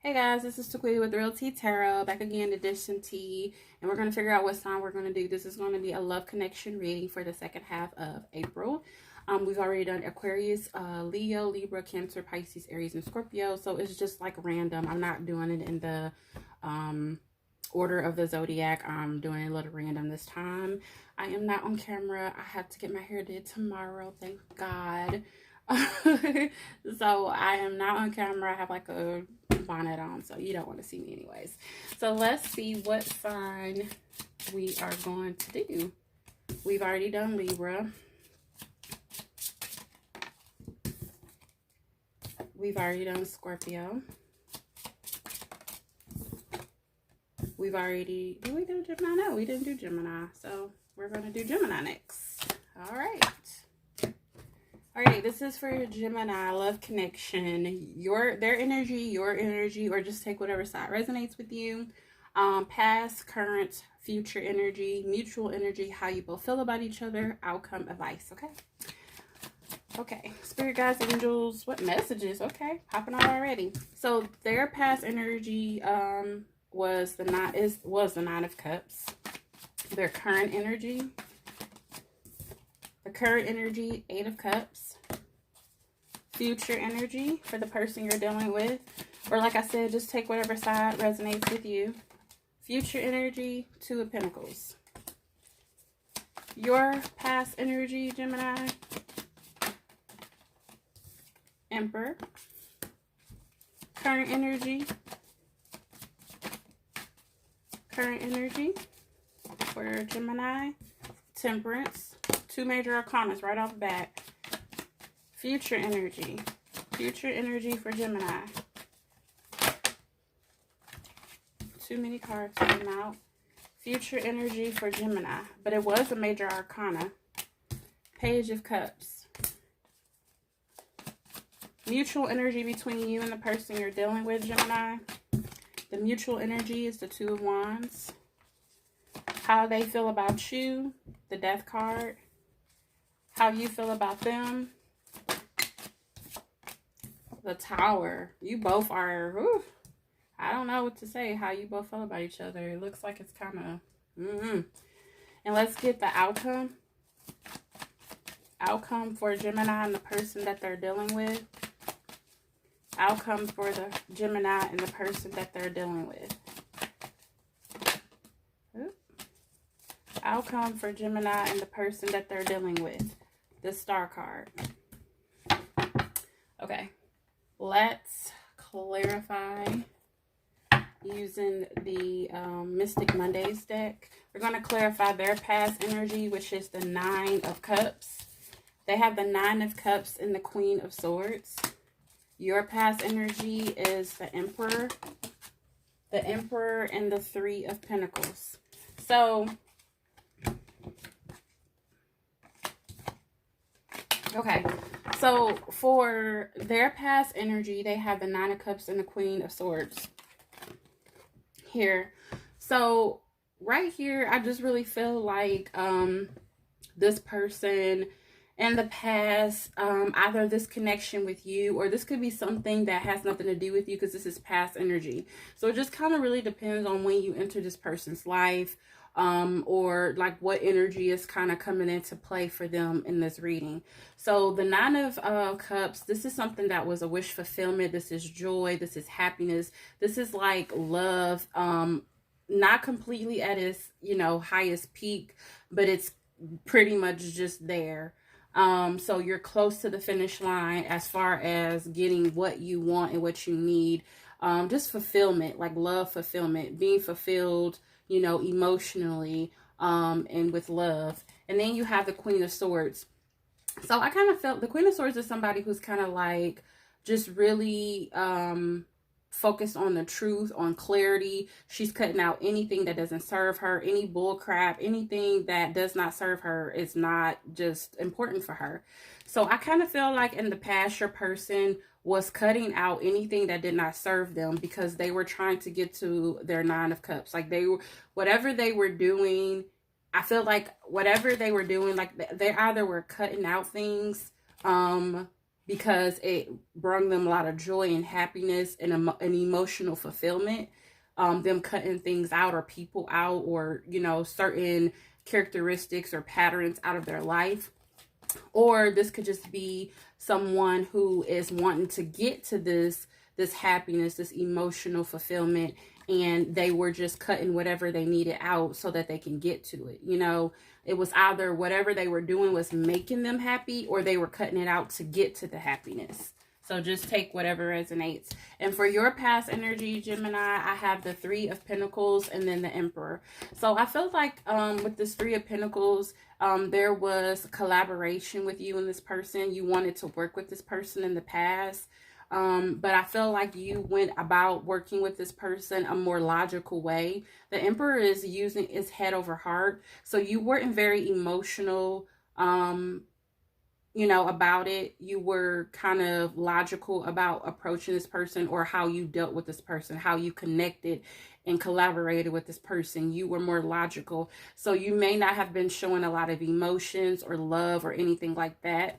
Hey guys, this is Taquia with Real Tea Tarot, back again to dish some tea, and we're going to figure out what sign we're going to do. This is going to be a love connection reading for the second half of April. We've already done Aquarius, Leo, Libra, Cancer, Pisces, Aries, and Scorpio, so it's just like random. I'm not doing it in the order of the zodiac. I'm doing it a little random this time. I am not on camera. I have to get my hair did tomorrow, thank God. So I am not on camera. I have like a bonnet on, so you don't want to see me anyways. So let's see what sign we are going to do. We've already done Libra. We've already done Scorpio. We've already, did we do Gemini? No, we didn't do Gemini. So we're going to do Gemini next. All right. Alright, this is for Gemini Love Connection. Their energy, your energy, or just take whatever side resonates with you. Past, current, future energy, mutual energy, how you both feel about each other, outcome, advice, okay? Okay, spirit guides, angels, what messages? Okay, popping on already. So their past energy was the Nine of Cups. Their current energy. The current energy, Eight of Cups. Future energy for the person you're dealing with. Or like I said, just take whatever side resonates with you. Future energy, Two of Pentacles. Your past energy, Gemini. Emperor. Current energy. Current energy for Gemini. Temperance. Two major arcanas right off the bat. Future energy. Future energy for Gemini. Too many cards came out. Future energy for Gemini. But it was a major arcana. Page of Cups. Mutual energy between you and the person you're dealing with, Gemini. The mutual energy is the Two of Wands. How they feel about you. The Death card. How you feel about them. The Tower. You both are, I don't know what to say. How you both feel about each other. It looks like it's kind of, And let's get the outcome. Outcome for Gemini and the person that they're dealing with. Outcome for the Gemini and the person that they're dealing with. Outcome for Gemini and the person that they're dealing with. The Star card. Okay, let's clarify using the Mystic Mondays deck. We're going to clarify their past energy, which is the Nine of Cups. They have the Nine of Cups and the Queen of Swords. Your past energy is the Emperor. The Emperor and the Three of Pentacles. So okay, so for their past energy, they have the Nine of Cups and the Queen of Swords here. So right here, I just really feel like this person in the past, either this connection with you, or this could be something that has nothing to do with you because this is past energy. So it just kind of really depends on when you enter this person's life. Or like what energy is kind of coming into play for them in this reading. So the Nine of Cups, this is something that was a wish fulfillment. This is joy. This is happiness. This is like love, not completely at its, highest peak, but it's pretty much just there. So you're close to the finish line as far as getting what you want and what you need. Just fulfillment, like love fulfillment, being fulfilled, emotionally, and with love. And then you have the Queen of Swords. So I kind of felt the Queen of Swords is somebody who's kind of like just really focused on the truth, on clarity. She's cutting out anything that doesn't serve her, any bull crap, anything that does not serve her is not just important for her. So I kind of feel like in the past, your person was cutting out anything that did not serve them because they were trying to get to their Nine of Cups. Like whatever they were doing, I feel like whatever they were doing, like they either were cutting out things because it brought them a lot of joy and happiness and an emotional fulfillment. Them cutting things out or people out, or, you know, certain characteristics or patterns out of their life. Or this could just be someone who is wanting to get to this happiness, this emotional fulfillment, and they were just cutting whatever they needed out so that they can get to it. You know, it was either whatever they were doing was making them happy, or they were cutting it out to get to the happiness. So just take whatever resonates. And for your past energy, Gemini, I have the Three of Pentacles and then the Emperor. So I feel like with this Three of Pentacles, there was collaboration with you and this person. You wanted to work with this person in the past. But I feel like you went about working with this person a more logical way. The Emperor is using his head over heart. So you weren't very emotional, you know, about it. You were kind of logical about approaching this person, or how you dealt with this person, how you connected and collaborated with this person. You were more logical. So you may not have been showing a lot of emotions or love or anything like that.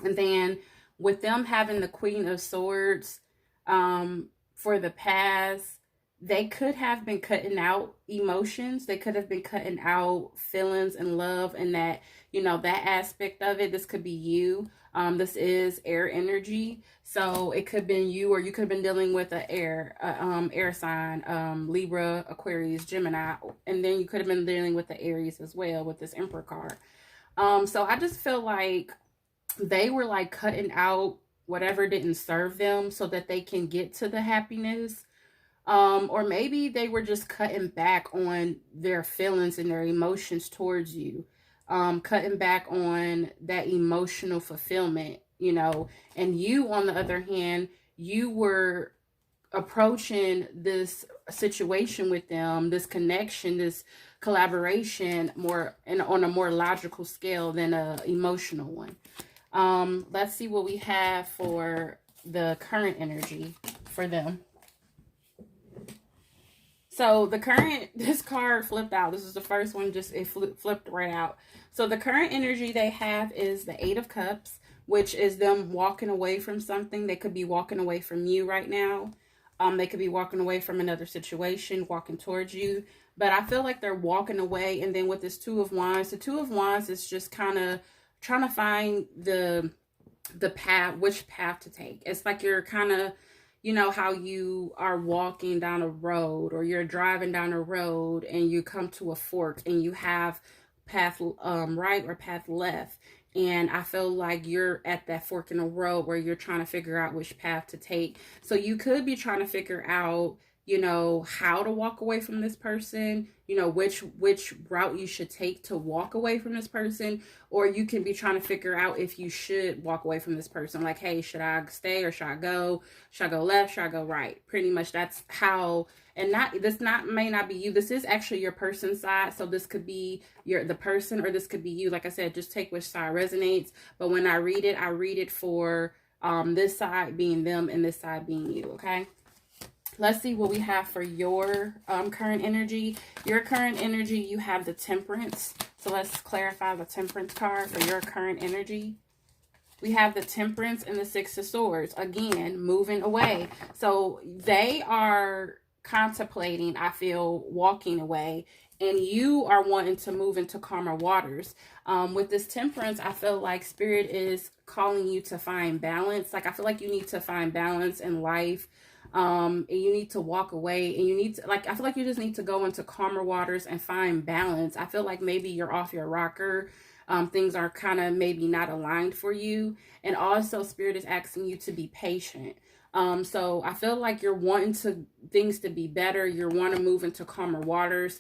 And then with them having the Queen of Swords, for the past, they could have been cutting out emotions. They could have been cutting out feelings and love, and that, you know, that aspect of it. This could be you. This is air energy. So it could have been you, or you could have been dealing with an air sign, Libra, Aquarius, Gemini. And then you could have been dealing with the Aries as well with this Emperor card. So I just feel like they were like cutting out whatever didn't serve them so that they can get to the happiness. Or maybe they were just cutting back on their feelings and their emotions towards you. Cutting back on that emotional fulfillment, you know. And you, on the other hand, you were approaching this situation with them, this connection, this collaboration, more and on a more logical scale than a emotional one. Let's see what we have for the current energy for them. So the current, this card flipped out. This is the first one, just it flipped right out. So the current energy they have is the Eight of Cups, which is them walking away from something. They could be walking away from you right now. They could be walking away from another situation, walking towards you. But I feel like they're walking away. And then with this Two of Wands, the Two of Wands is just kind of trying to find the path, which path to take. It's like you're kind of, you know, how you are walking down a road, or you're driving down a road and you come to a fork and you have path right or path left. And I feel like you're at that fork in the road where you're trying to figure out which path to take. So you could be trying to figure out, you know, how to walk away from this person, you know, which route you should take to walk away from this person. Or you can be trying to figure out if you should walk away from this person. Like, hey, should I stay or should I go? Should I go left? Should I go right? Pretty much that's how. And may not be you. This is actually your person's side. So this could be the person, or this could be you. Like I said, just take which side resonates. But when I read it for this side being them and this side being you. Okay. Let's see what we have for your current energy. Your current energy, you have the Temperance. So let's clarify the Temperance card for your current energy. We have the Temperance and the Six of Swords. Again, moving away. So they are contemplating, I feel, walking away. And you are wanting to move into calmer waters. With this Temperance, I feel like Spirit is calling you to find balance. Like, I feel like you need to find balance in life. And you need to walk away, and you need to, like, I feel like you just need to go into calmer waters and find balance. I feel like maybe you're off your rocker. Things are kind of maybe not aligned for you. And also Spirit is asking you to be patient. So I feel like you're wanting things to be better. You want to move into calmer waters.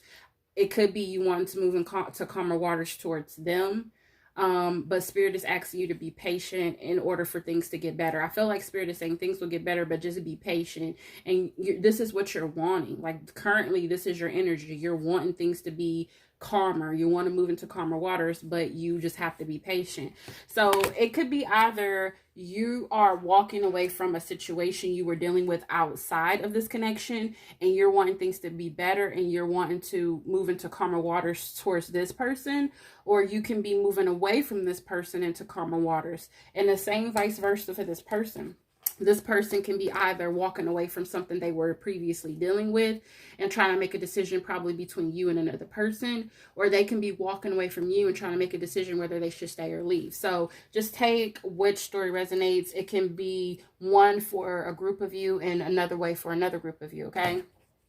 It could be you want to move into calmer waters towards them. But Spirit is asking you to be patient in order for things to get better. I feel like Spirit is saying things will get better, but just be patient. And this is what you're wanting. Like, currently, this is your energy. You're wanting things to be calmer. You want to move into calmer waters, but you just have to be patient. So it could be either you are walking away from a situation you were dealing with outside of this connection, and you're wanting things to be better, and you're wanting to move into calmer waters towards this person, or you can be moving away from this person into calmer waters. And the same vice versa for this person. This person can be either walking away from something they were previously dealing with and trying to make a decision probably between you and another person, or they can be walking away from you and trying to make a decision whether they should stay or leave. So just take which story resonates. It can be one for a group of you and another way for another group of you, okay?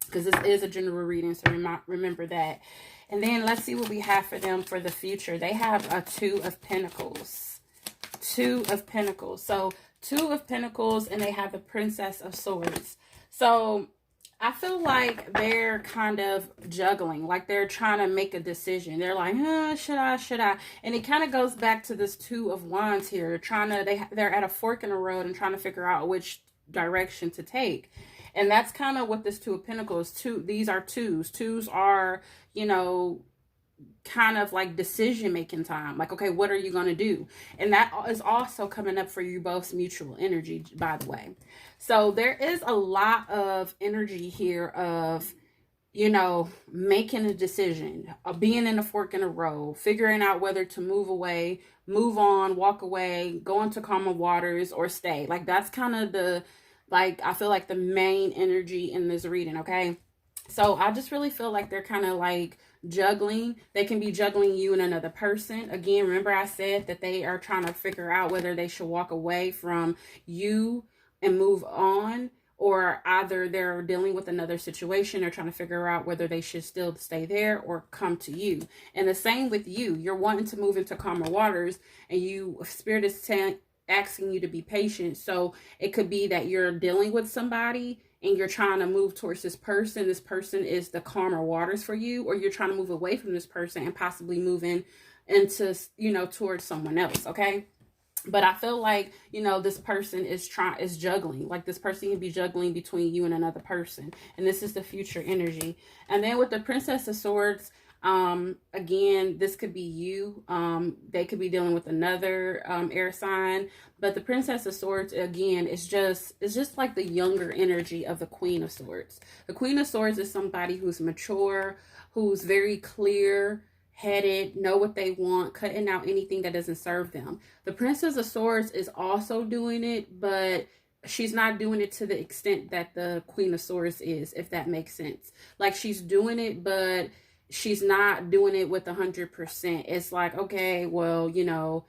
Because this is a general reading, so remember that. And then let's see what we have for them for the future. They have a Two of Pentacles. Two of Pentacles. So Two of Pentacles, and they have the Princess of Swords. So I feel like they're kind of juggling, like they're trying to make a decision. They're like, should I? And it kind of goes back to this Two of Wands here, they're at a fork in the road and trying to figure out which direction to take. And that's kind of what this Two of Pentacles, these are twos. Twos are, you know, kind of like decision making time. Like, okay, what are you going to do? And that is also coming up for you both's mutual energy, by the way. So there is a lot of energy here of, you know, making a decision, of being in a fork in the road, figuring out whether to move away, move on, walk away, go into calmer waters, or stay. Like, that's kind of the, like, I feel like the main energy in this reading, okay? So I just really feel like they're kind of like juggling. They can be juggling you and another person. Again, remember I said that they are trying to figure out whether they should walk away from you and move on, or either they're dealing with another situation. They're trying to figure out whether they should still stay there or come to you. And the same with you. You're wanting to move into calmer waters, and Spirit is asking you to be patient. So it could be that you're dealing with somebody and you're trying to move towards this person. This person is the calmer waters for you, or you're trying to move away from this person and possibly move into, you know, towards someone else, okay? But I feel like, you know, this person is juggling. Like, this person can be juggling between you and another person. And this is the future energy. And then with the Princess of Swords, again, this could be you. They could be dealing with another air sign. But the Princess of Swords, again, is just like the younger energy of the Queen of Swords. The Queen of Swords is somebody who's mature, who's very clear headed, know what they want, cutting out anything that doesn't serve them. The Princess of Swords is also doing it, but she's not doing it to the extent that the Queen of Swords is, if that makes sense. Like, she's doing it, but she's not doing it with 100%. It's like, okay, well, you know,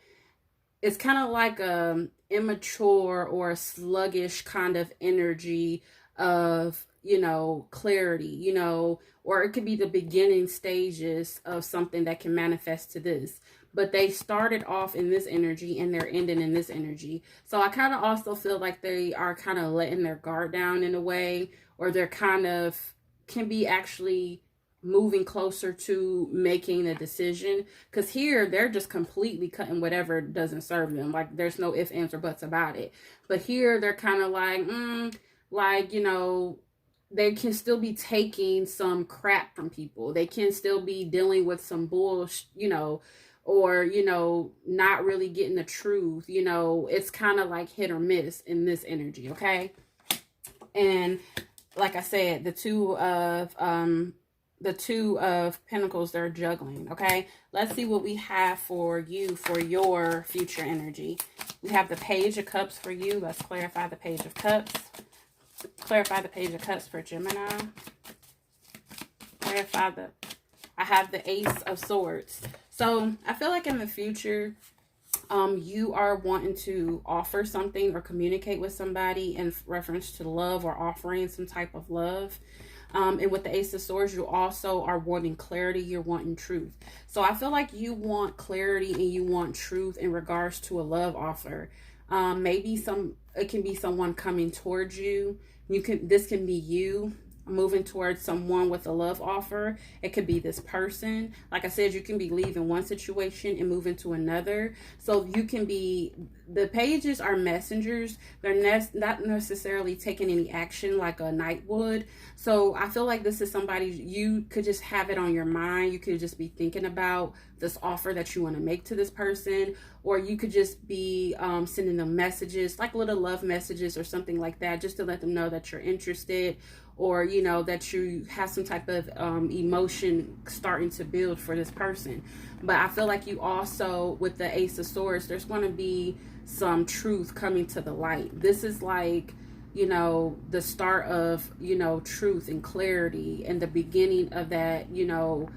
it's kind of like a immature or a sluggish kind of energy of, you know, clarity, you know, or it could be the beginning stages of something that can manifest to this. But they started off in this energy and they're ending in this energy. So I kind of also feel like they are kind of letting their guard down in a way, or they're kind of can be actually moving closer to making a decision. Because here they're just completely cutting whatever doesn't serve them. Like, there's no ifs, ands, or buts about it. But here they're kind of like, you know, they can still be taking some crap from people. They can still be dealing with some bullshit, you know, or, you know, not really getting the truth. You know, it's kind of like hit or miss in this energy, okay? And like I said, the Two of Pentacles, they're juggling, okay? Let's see what we have for you for your future energy. We have the Page of Cups for you. Let's clarify the Page of Cups. Clarify the Page of Cups for Gemini. I have the Ace of Swords. So I feel like in the future, you are wanting to offer something or communicate with somebody in reference to love, or offering some type of love. And with the Ace of Swords, you also are wanting clarity. You're wanting truth. So I feel like you want clarity and you want truth in regards to a love offer. Maybe it can be someone coming towards you. This can be you. moving towards someone with a love offer. It could be this person. Like I said, you can be leaving one situation and moving to another. So you can be, the pages are messengers. They're not necessarily taking any action like a knight would. So I feel like this is somebody, you could just have it on your mind. You could just be thinking about this offer that you want to make to this person, or you could just be sending them messages, like little love messages or something like that, just to let them know that you're interested, or you know that you have some type of emotion starting to build for this person. But I feel like you also, with the Ace of Swords, there's going to be some truth coming to the light. This is like, you know, the start of, you know, truth and clarity, and the beginning of that, you know,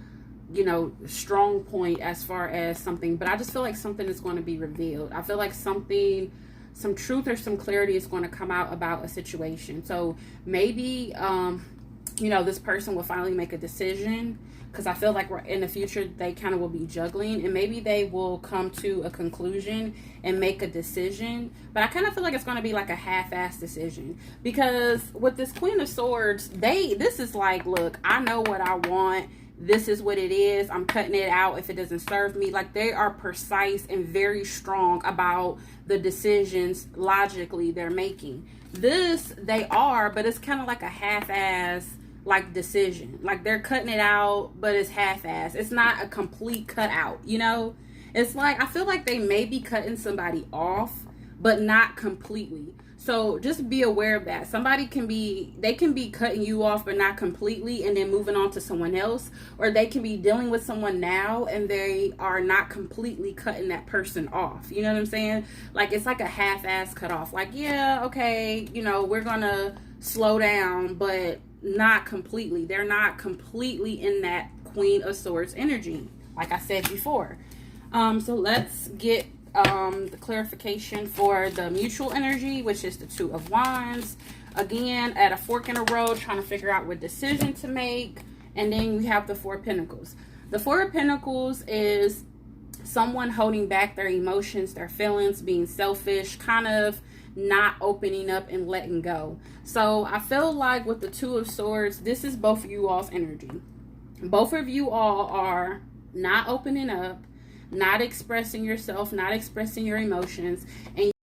strong point as far as something. But I just feel like something is going to be revealed. I feel like something, some truth or some clarity is going to come out about a situation. So maybe you know, this person will finally make a decision, because I feel like in the future they kind of will be juggling, and maybe they will come to a conclusion and make a decision. But I kind of feel like it's going to be like a half-assed decision, because with this Queen of Swords, this is like, look, I know what I want. This is what it is. I'm cutting it out if it doesn't serve me. Like, they are precise and very strong about the decisions logically they're making. This, they are, but it's kind of like a half-ass like decision. Like, they're cutting it out, but it's half-ass. It's not a complete cutout, you know? It's like, I feel like they may be cutting somebody off, but not completely. So just be aware of that. Somebody can be, they can be cutting you off, but not completely, and then moving on to someone else. Or they can be dealing with someone now, and they are not completely cutting that person off. You know what I'm saying? Like, it's like a half-ass cut off. Like, yeah, okay, you know, we're going to slow down, but not completely. They're not completely in that Queen of Swords energy, like I said before. So let's get the clarification for the mutual energy, which is the Two of Wands. Again, at a fork in the road, trying to figure out what decision to make. And then we have the Four of Pentacles. The Four of Pentacles is someone holding back their emotions, their feelings, being selfish, kind of not opening up and letting go. So I feel like with the Two of Swords, this is both of you all's energy. Both of you all are not opening up, not expressing yourself, not expressing your emotions, and